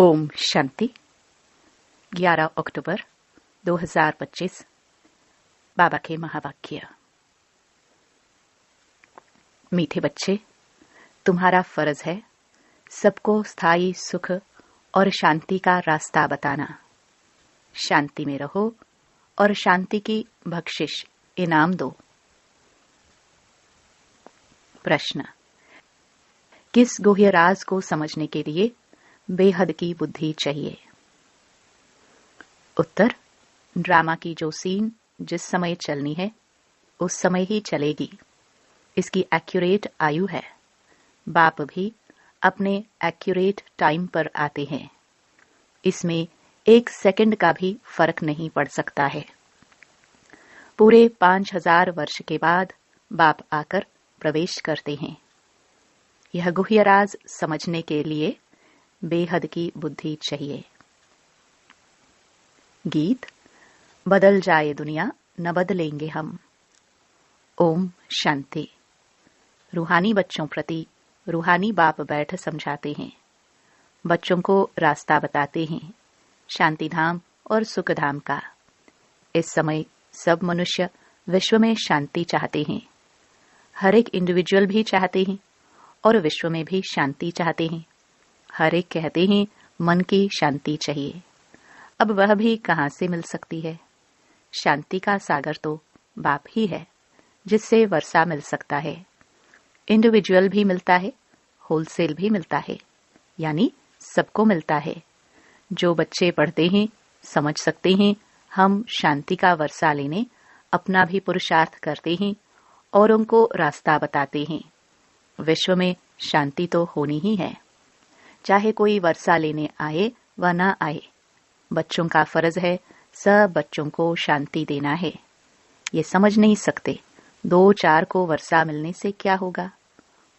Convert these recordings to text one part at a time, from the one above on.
ओम शांति। 11 अक्टूबर 2025। बाबा के महावाक्य। मीठे बच्चे, तुम्हारा फर्ज है सबको स्थायी सुख और शांति का रास्ता बताना। शांति में रहो और शांति की बख्शिश इनाम दो। प्रश्न: किस गुह्य राज को समझने के लिए बेहद की बुद्धि चाहिए? उत्तर: ड्रामा की जो सीन जिस समय चलनी है उस समय ही चलेगी। इसकी एक्यूरेट आयु है। बाप भी अपने एक्यूरेट टाइम पर आते हैं। इसमें 1 सेकंड का भी फर्क नहीं पड़ सकता है। पूरे 5000 वर्ष के बाद बाप आकर प्रवेश करते हैं। यह गुह्य राज समझने के लिए बेहद की बुद्धि चाहिए। गीत: बदल जाए दुनिया न बदलेंगे हम। ओम शांति। रूहानी बच्चों प्रति रूहानी बाप बैठ समझाते हैं। बच्चों को रास्ता बताते हैं शांति धाम और सुख धाम का। इस समय सब मनुष्य विश्व में शांति चाहते हैं। हर एक इंडिविजुअल भी चाहते हैं और विश्व में भी शांति चाहते हैं। हर एक कहते हैं मन की शांति चाहिए। अब वह भी कहां से मिल सकती है? शांति का सागर तो बाप ही है, जिससे वर्षा मिल सकता है। इंडिविजुअल भी मिलता है, होलसेल भी मिलता है, यानी सबको मिलता है। जो बच्चे पढ़ते हैं समझ सकते हैं हम शांति का वर्षा लेने अपना भी पुरुषार्थ करते हैं और उनको रास्ता बताते हैं। विश्व में शांति तो होनी ही है, चाहे कोई वर्षा लेने आए व न आए। बच्चों का फर्ज है सब बच्चों को शांति देना है। ये समझ नहीं सकते 2-4 को वर्षा मिलने से क्या होगा।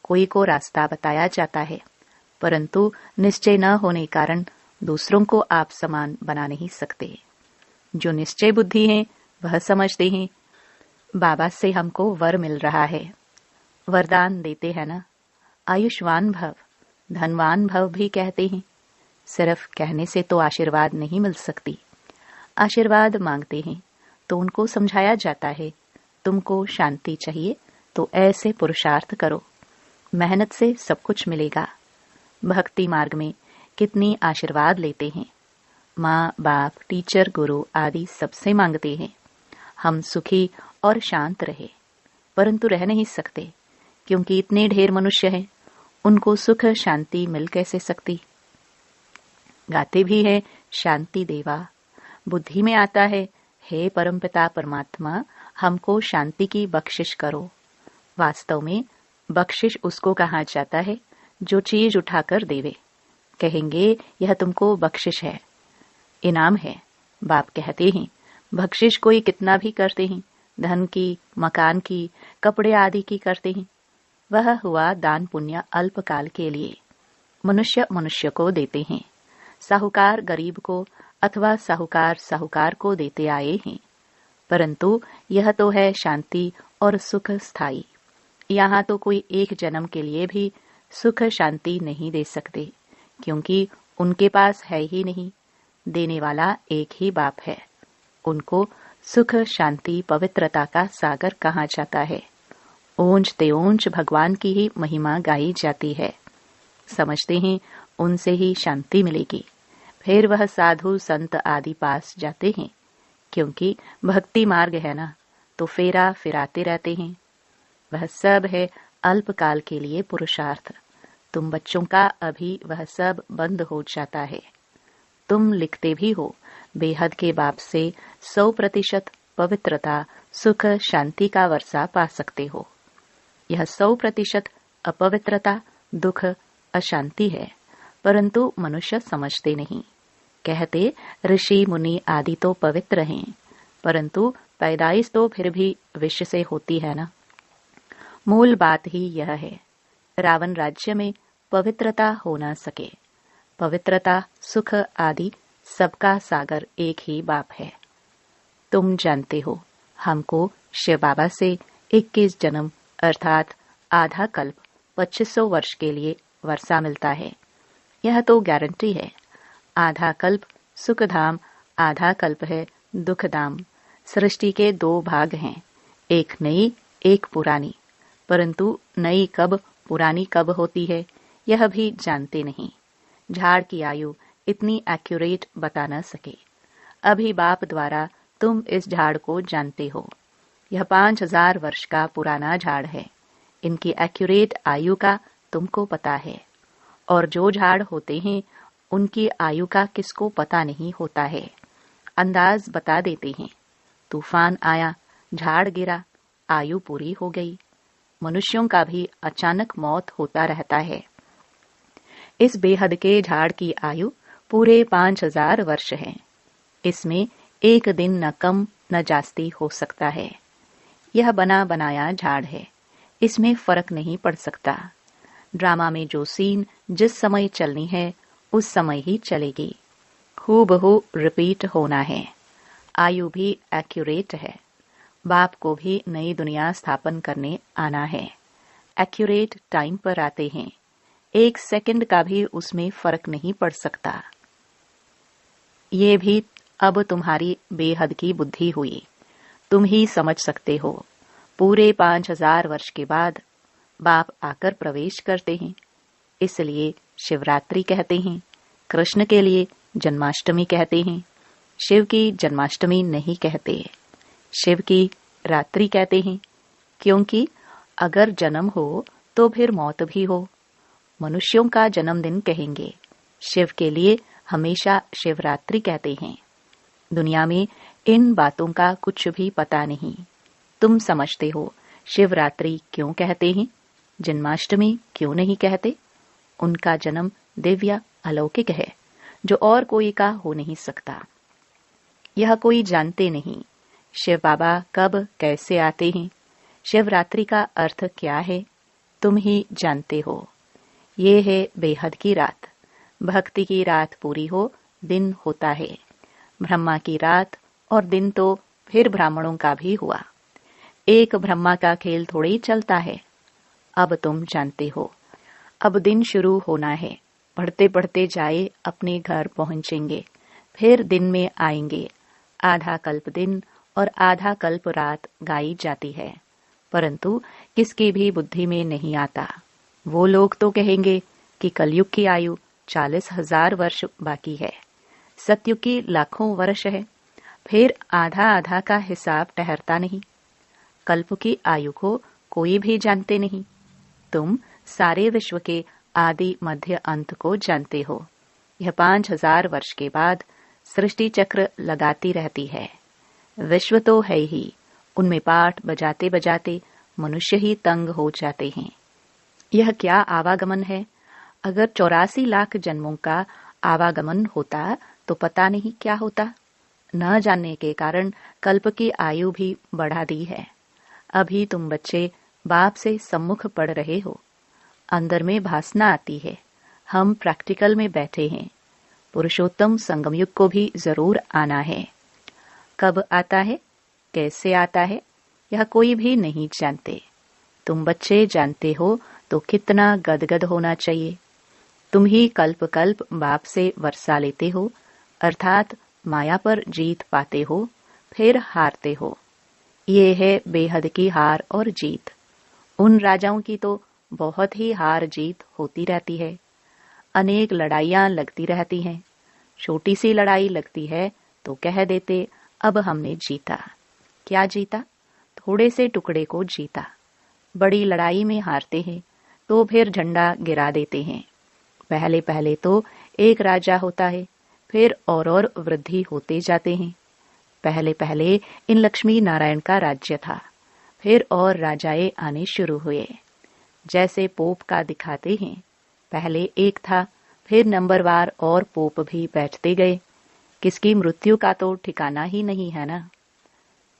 कोई को रास्ता बताया जाता है, परंतु निश्चय न होने कारण दूसरों को आप समान बना नहीं सकते। जो निश्चय बुद्धि है वह समझते हैं बाबा से हमको वर मिल रहा है। वरदान देते हैं ना, आयुष्मान भव, धनवान भव भी कहते हैं। सिर्फ कहने से तो आशीर्वाद नहीं मिल सकती। आशीर्वाद मांगते हैं तो उनको समझाया जाता है तुमको शांति चाहिए तो ऐसे पुरुषार्थ करो, मेहनत से सब कुछ मिलेगा। भक्ति मार्ग में कितनी आशीर्वाद लेते हैं। माँ बाप, टीचर, गुरु आदि सबसे मांगते हैं हम सुखी और शांत रहे, परंतु रह नहीं सकते क्योंकि इतने ढेर मनुष्य हैं, उनको सुख शांति मिल कैसे सकती। गाते भी है शांति देवा। बुद्धि में आता है हे परमपिता परमात्मा हमको शांति की बख्शिश करो। वास्तव में बख्शिश उसको कहा जाता है जो चीज उठाकर देवे। कहेंगे यह तुमको बख्शिश है, इनाम है। बाप कहते हैं बख्शिश कोई कितना भी करते हैं, धन की, मकान की, कपड़े आदि की करते हैं, वह हुआ दान पुण्य अल्पकाल के लिए। मनुष्य मनुष्य को देते हैं। साहूकार गरीब को अथवा साहूकार साहूकार को देते आए हैं, परंतु यह तो है शांति और सुख स्थायी। यहाँ तो कोई एक जन्म के लिए भी सुख शांति नहीं दे सकते, क्योंकि उनके पास है ही नहीं। देने वाला एक ही बाप है। उनको सुख शांति पवित्रता का सागर कहा जाता है। ऊंच तेऊंच भगवान की ही महिमा गाई जाती है। समझते हैं उनसे ही शांति मिलेगी। फिर वह साधु संत आदि पास जाते हैं, क्योंकि भक्ति मार्ग है ना, तो फेरा फिराते रहते हैं। वह सब है अल्पकाल के लिए पुरुषार्थ। तुम बच्चों का अभी वह सब बंद हो जाता है। तुम लिखते भी हो बेहद के बाप से 100% पवित्रता सुख शांति का वर्षा पा सकते हो। यह 100% अपवित्रता दुख अशांति है, परंतु मनुष्य समझते नहीं। कहते ऋषि मुनि आदि तो पवित्र हैं, परंतु पैदाइश तो फिर भी विश्व से होती है ना। मूल बात ही यह है रावण राज्य में पवित्रता हो न सके। पवित्रता सुख आदि सबका सागर एक ही बाप है। तुम जानते हो हमको शिव बाबा से 21 जन्म अर्थात आधा कल्प 2500 वर्ष के लिए वर्षा मिलता है। यह तो गारंटी है। आधा कल्प सुखधाम, आधा कल्प है दुखधाम। सृष्टि के 2 भाग हैं, एक नई एक पुरानी। परंतु नई कब पुरानी कब होती है यह भी जानते नहीं। झाड़ की आयु इतनी एक्यूरेट बता न सके। अभी बाप द्वारा तुम इस झाड़ को जानते हो। यह 5000 वर्ष का पुराना झाड़ है। इनकी एक्यूरेट आयु का तुमको पता है। और जो झाड़ होते हैं उनकी आयु का किसको पता नहीं होता है। अंदाज बता देते हैं। तूफान आया, झाड़ गिरा, आयु पूरी हो गई। मनुष्यों का भी अचानक मौत होता रहता है। इस बेहद के झाड़ की आयु पूरे 5000 वर्ष है। इसमें एक दिन न कम न जास्ती हो सकता है। यह बना बनाया झाड़ है, इसमें फर्क नहीं पड़ सकता। ड्रामा में जो सीन जिस समय चलनी है उस समय ही चलेगी। हूबहू रिपीट होना है। आयु भी एक्यूरेट है। बाप को भी नई दुनिया स्थापन करने आना है। एक्यूरेट टाइम पर आते हैं। 1 सेकंड का भी उसमें फर्क नहीं पड़ सकता। ये भी अब तुम्हारी बेहद की बुद्धि हुई। तुम ही समझ सकते हो। पूरे 5000 वर्ष के बाद बाप आकर प्रवेश करते हैं। इसलिए शिवरात्रि कहते हैं। कृष्ण के लिए जन्माष्टमी कहते हैं। शिव की जन्माष्टमी नहीं कहते, शिव की रात्रि कहते हैं। क्योंकि अगर जन्म हो तो फिर मौत भी हो। मनुष्यों का जन्मदिन कहेंगे, शिव के लिए हमेशा शिवरात्रि कहते हैं। दुनिया में इन बातों का कुछ भी पता नहीं। तुम समझते हो शिवरात्रि क्यों कहते हैं, जन्माष्टमी क्यों नहीं कहते। उनका जन्म दिव्य अलौकिक है, जो और कोई का हो नहीं सकता। यह कोई जानते नहीं। शिव बाबा कब कैसे आते हैं, शिवरात्रि का अर्थ क्या है, तुम ही जानते हो। ये है बेहद की रात। भक्ति की रात पूरी हो दिन होता है। ब्रह्मा की रात और दिन तो फिर ब्राह्मणों का भी हुआ। एक ब्रह्मा का खेल थोड़ी चलता है। अब तुम जानते हो। अब दिन शुरू होना है। पढ़ते पढ़ते जाए अपने घर पहुंचेंगे, फिर दिन में आएंगे। आधा कल्प दिन और आधा कल्प रात गाई जाती है, परंतु किसकी भी बुद्धि में नहीं आता। वो लोग तो कहेंगे कि कलयुग की आयु 40,000 वर्ष बाकी है, सतयुग की लाखों वर्ष है। फिर आधा आधा का हिसाब ठहरता नहीं। कल्प की आयु को कोई भी जानते नहीं। तुम सारे विश्व के आदि मध्य अंत को जानते हो। यह 5000 वर्ष के बाद सृष्टि चक्र लगाती रहती है। विश्व तो है ही, उनमें पाठ बजाते बजाते मनुष्य ही तंग हो जाते हैं। यह क्या आवागमन है। अगर 84 लाख जन्मों का आवागमन होता तो पता नहीं क्या होता। न जानने के कारण कल्प की आयु भी बढ़ा दी है। अभी तुम बच्चे बाप से सम्मुख पढ़ रहे हो। अंदर में भासना आती है। हम प्रैक्टिकल में बैठे हैं। पुरुषोत्तम संगम युग को भी जरूर आना है। कब आता है, कैसे आता है, यह कोई भी नहीं जानते। तुम बच्चे जानते हो तो कितना गदगद होना चाहिए। तुम ही कल्प कल्प बाप से वर्षा लेते हो, अर्थात माया पर जीत पाते हो, फिर हारते हो। ये है बेहद की हार और जीत। उन राजाओं की तो बहुत ही हार जीत होती रहती है। अनेक लड़ाइयां लगती रहती हैं। छोटी सी लड़ाई लगती है तो कह देते अब हमने जीता। क्या जीता? थोड़े से टुकड़े को जीता। बड़ी लड़ाई में हारते हैं तो फिर झंडा गिरा देते हैं। पहले पहले तो एक राजा होता है, फिर और वृद्धि होते जाते हैं। पहले पहले इन लक्ष्मी नारायण का राज्य था, फिर और राजाए आने शुरू हुए। जैसे पोप का दिखाते हैं, पहले एक था, फिर नंबरवार और पोप भी बैठते गए। किसकी मृत्यु का तो ठिकाना ही नहीं है ना।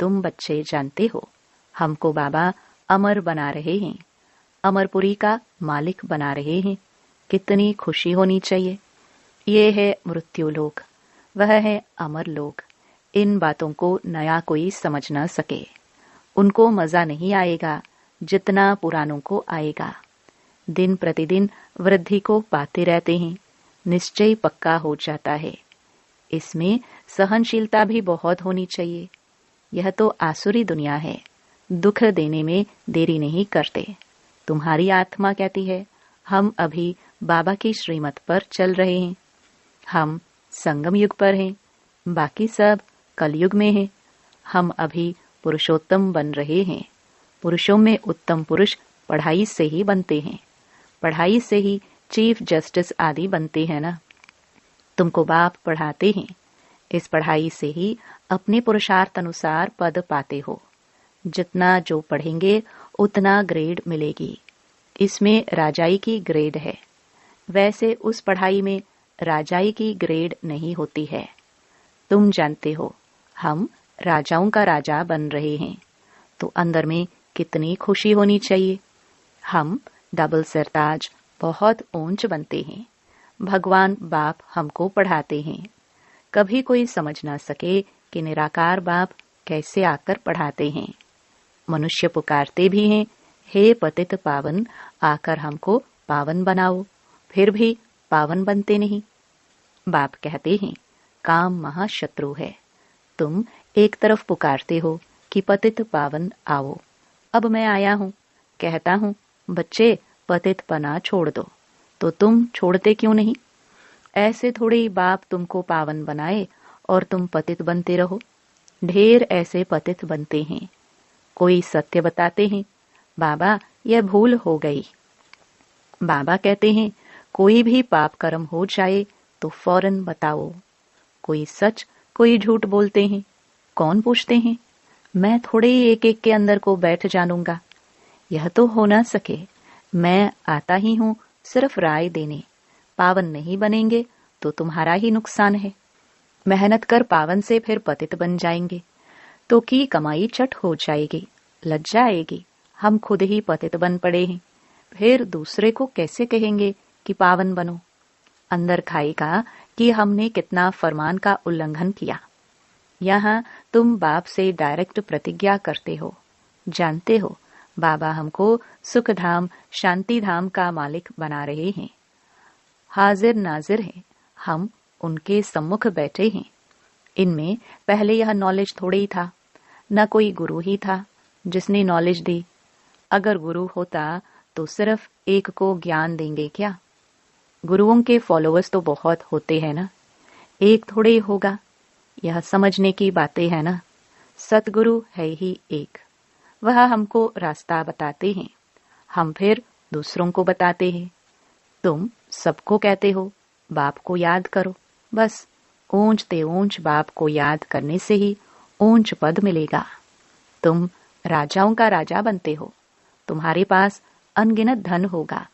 तुम बच्चे जानते हो, हमको बाबा अमर बना रहे हैं, अमरपुरी का मालिक बना रहे हैं। कितनी खुशी होनी चाहिए। ये है मृत्यु लोक, वह है अमर लोक। इन बातों को नया कोई समझ न सके। उनको मजा नहीं आएगा जितना पुरानों को आएगा। दिन प्रतिदिन वृद्धि को पाते रहते हैं। निश्चय पक्का हो जाता है। इसमें सहनशीलता भी बहुत होनी चाहिए। यह तो आसुरी दुनिया है, दुख देने में देरी नहीं करते। तुम्हारी आत्मा कहती है हम अभी बाबा की श्रीमत पर चल रहे हैं। हम संगम युग पर हैं, बाकी सब कलयुग में हैं। हम अभी पुरुषोत्तम बन रहे हैं। पुरुषों में उत्तम पुरुष पढ़ाई से ही बनते हैं। पढ़ाई से ही चीफ जस्टिस आदि बनते हैं ना। तुमको बाप पढ़ाते हैं। इस पढ़ाई से ही अपने पुरुषार्थ अनुसार पद पाते हो। जितना जो पढ़ेंगे उतना ग्रेड मिलेगी। इसमें राजाई की ग्रेड है। वैसे उस पढ़ाई में राजाई की ग्रेड नहीं होती है। तुम जानते हो हम राजाओं का राजा बन रहे हैं, तो अंदर में कितनी खुशी होनी चाहिए। हम डबल सरताज बहुत ऊंच बनते हैं। भगवान बाप हमको पढ़ाते हैं। कभी कोई समझ ना सके कि निराकार बाप कैसे आकर पढ़ाते हैं। मनुष्य पुकारते भी हैं, हे पतित पावन, आकर हमको पावन बनाओ, फिर भी पावन बनते नहीं। बाप कहते हैं काम महाशत्रु है। तुम एक तरफ पुकारते हो कि पतित पावन आओ, अब मैं आया हूँ। कहता हूँ बच्चे पतित पना छोड़ दो, तो तुम छोड़ते क्यों नहीं? ऐसे थोड़ी बाप तुमको पावन बनाए और तुम पतित बनते रहो। ढेर ऐसे पतित बनते हैं। कोई सत्य बताते हैं, बाबा यह भूल हो गई। बाबा कहते हैं कोई भी पाप कर्म हो जाए तो फौरन बताओ। कोई सच कोई झूठ बोलते हैं, कौन पूछते हैं? मैं थोड़े ही एक एक के अंदर को बैठ जानूंगा। यह तो हो ना सके। मैं आता ही हूँ सिर्फ राय देने। पावन नहीं बनेंगे तो तुम्हारा ही नुकसान है। मेहनत कर पावन से फिर पतित बन जाएंगे तो की कमाई चट हो जाएगी, लज्जा आएगी। हम खुद ही पतित बन पड़े हैं, फिर दूसरे को कैसे कहेंगे कि पावन बनो? अंदर खाएगा कि हमने कितना फरमान का उल्लंघन किया। यहाँ तुम बाप से डायरेक्ट प्रतिज्ञा करते हो। जानते हो बाबा हमको सुख धाम शांति धाम का मालिक बना रहे हैं। हाजिर नाजिर हैं, हम उनके सम्मुख बैठे हैं। इनमें पहले यह नॉलेज थोड़े ही था, न कोई गुरु ही था जिसने नॉलेज दी। अगर गुरु होता तो सिर्फ एक को ज्ञान देंगे क्या? गुरुओं के फॉलोअर्स तो बहुत होते हैं ना, एक थोड़े ही होगा। यह समझने की बातें है ना। सतगुरु है ही एक, वह हमको रास्ता बताते हैं, हम फिर दूसरों को बताते हैं। तुम सबको कहते हो बाप को याद करो, बस ऊंचते ऊंच बाप को याद करने से ही ऊंच पद मिलेगा। तुम राजाओं का राजा बनते हो, तुम्हारे पास अनगिनत धन होगा।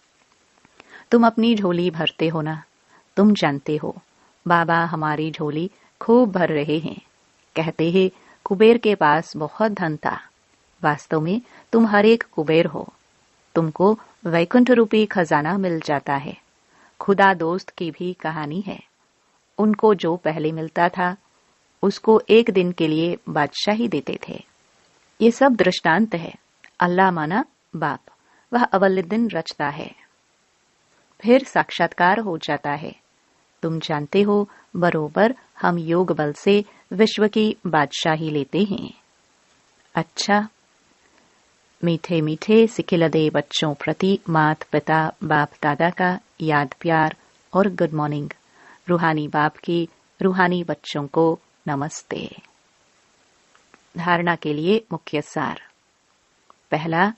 तुम अपनी झोली भरते हो ना। तुम जानते हो बाबा हमारी झोली खूब भर रहे हैं। कहते हैं कुबेर के पास बहुत धन था। वास्तव में तुम हर एक कुबेर हो। तुमको वैकुंठ रूपी खजाना मिल जाता है। खुदा दोस्त की भी कहानी है। उनको जो पहले मिलता था उसको एक दिन के लिए बादशाही देते थे। ये सब दृष्टांत है। अल्लाह माना बाप, वह अव्वल दिन रचता है, फिर साक्षात्कार हो जाता है। तुम जानते हो बरोबर हम योग बल से विश्व की बादशाही लेते हैं। अच्छा, मीठे मीठे सिखिलदे बच्चों प्रति मात पिता बाप दादा का याद प्यार और गुड मॉर्निंग। रूहानी बाप की रूहानी बच्चों को नमस्ते। धारणा के लिए मुख्य सार। पहला,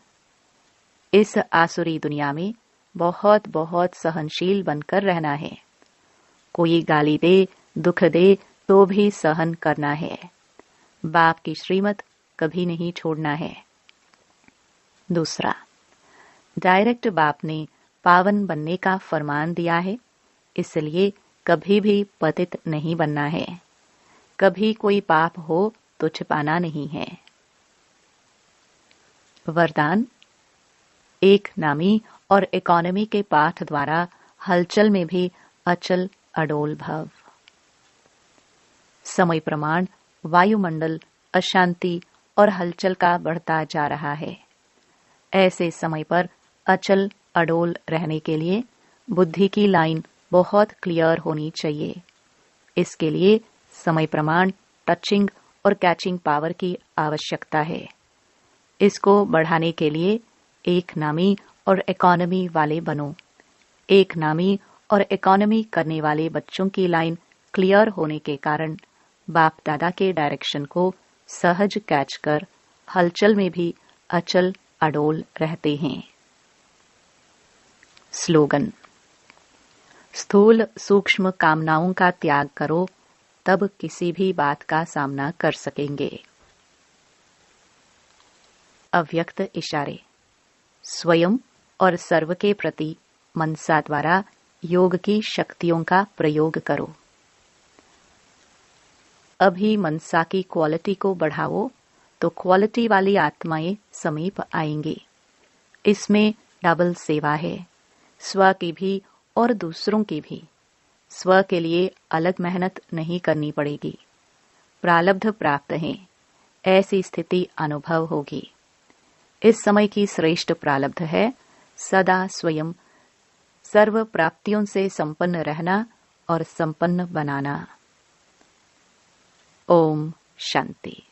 इस आसुरी दुनिया में बहुत बहुत सहनशील बनकर रहना है। कोई गाली दे दुख दे तो भी सहन करना है। बाप की श्रीमत कभी नहीं छोड़ना है। दूसरा, डायरेक्ट बाप ने पावन बनने का फरमान दिया है, इसलिए कभी भी पतित नहीं बनना है। कभी कोई पाप हो तो छिपाना नहीं है। वरदान, एक नामी और इकोनॉमी के पाठ द्वारा हलचल में भी अचल अडोल भव। समय प्रमाण वायुमंडल अशांति और हलचल का बढ़ता जा रहा है। ऐसे समय पर अचल अडोल रहने के लिए बुद्धि की लाइन बहुत क्लियर होनी चाहिए। इसके लिए समय प्रमाण, टचिंग और कैचिंग पावर की आवश्यकता है। इसको बढ़ाने के लिए एक नामी और इकोनॉमी वाले बनो। एक नामी और इकोनॉमी करने वाले बच्चों की लाइन क्लियर होने के कारण बाप दादा के डायरेक्शन को सहज कैच कर हलचल में भी अचल अडोल रहते हैं। स्लोगन: स्थूल सूक्ष्म कामनाओं का त्याग करो, तब किसी भी बात का सामना कर सकेंगे। अव्यक्त इशारे: स्वयं और सर्व के प्रति मनसा द्वारा योग की शक्तियों का प्रयोग करो। अभी मनसा की क्वालिटी को बढ़ाओ तो क्वालिटी वाली आत्माएं समीप आएंगी। इसमें डबल सेवा है, स्व की भी और दूसरों की भी। स्व के लिए अलग मेहनत नहीं करनी पड़ेगी। प्रारब्ध प्राप्त है, ऐसी स्थिति अनुभव होगी। इस समय की श्रेष्ठ प्रारब्ध है सदा स्वयं सर्व प्राप्तियों से संपन्न रहना और संपन्न बनाना। ओम शांति।